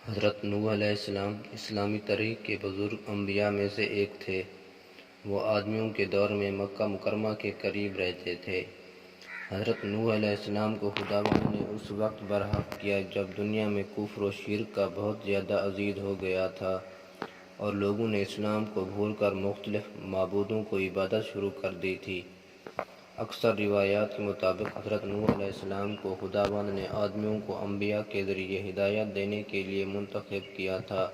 حضرت نوح علیہ السلام اسلامی تاریخ کے بزرگ انبیاء میں سے ایک تھے۔ وہ آدمیوں کے دور میں مکہ مکرمہ کے قریب رہتے تھے۔ حضرت نوح علیہ السلام کو خداوند نے اس وقت برحق کیا جب دنیا میں کفر و شرک کا بہت زیادہ عظیم ہو گیا تھا اور لوگوں نے اسلام کو بھول کر مختلف معبودوں کو عبادت شروع کر دی تھی۔ اکثر روایات کے مطابق حضرت نوح علیہ السلام کو خداوند نے آدمیوں کو انبیاء کے ذریعے ہدایت دینے کے لیے منتخب کیا تھا۔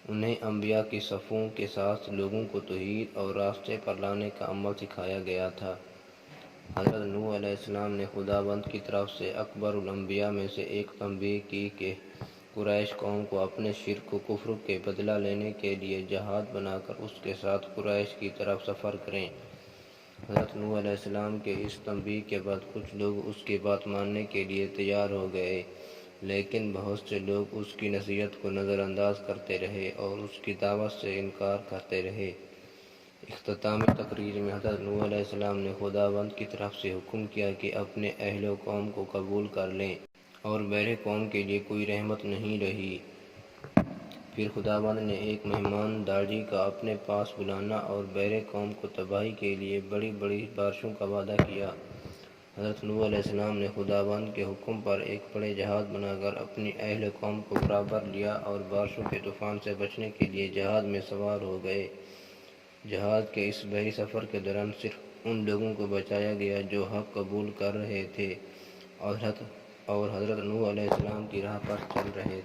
انہیں انبیاء کی صفوں کے ساتھ لوگوں کو توحید اور راستے پر لانے کا عمل سکھایا گیا تھا۔ حضرت نوح علیہ السلام نے خداوند کی طرف سے اکبر الانبیاء میں سے ایک تنبیہ کی کہ قریش قوم کو اپنے شرک و کفر کے بدلہ لینے کے لیے جہاد بنا کر اس کے ساتھ قریش کی طرف سفر کریں۔ حضرت نوح علیہ السلام کے اس تنبیہ کے بعد کچھ لوگ اس کی بات ماننے کے لیے تیار ہو گئے، لیکن بہت سے لوگ اس کی نصیحت کو نظر انداز کرتے رہے اور اس کی دعوت سے انکار کرتے رہے۔ اختتامی تقریر میں حضرت نوح علیہ السلام نے خداوند کی طرف سے حکم کیا کہ اپنے اہل و قوم کو قبول کر لیں اور بحر قوم کے لیے کوئی رحمت نہیں رہی۔ پھر خداوند نے ایک مہمان داری کا اپنے پاس بلانا اور بحر قوم کو تباہی کے لیے بڑی بڑی بارشوں کا وعدہ کیا۔ حضرت نوح علیہ السلام نے خداوند کے حکم پر ایک بڑے جہاز بنا کر اپنی اہل قوم کو برابر لیا اور بارشوں کے طوفان سے بچنے کے لیے جہاز میں سوار ہو گئے۔ جہاز کے اس بحری سفر کے دوران صرف ان لوگوں کو بچایا گیا جو حق قبول کر رہے تھے اور حضرت نوح علیہ السلام کی راہ پر چل رہے تھے۔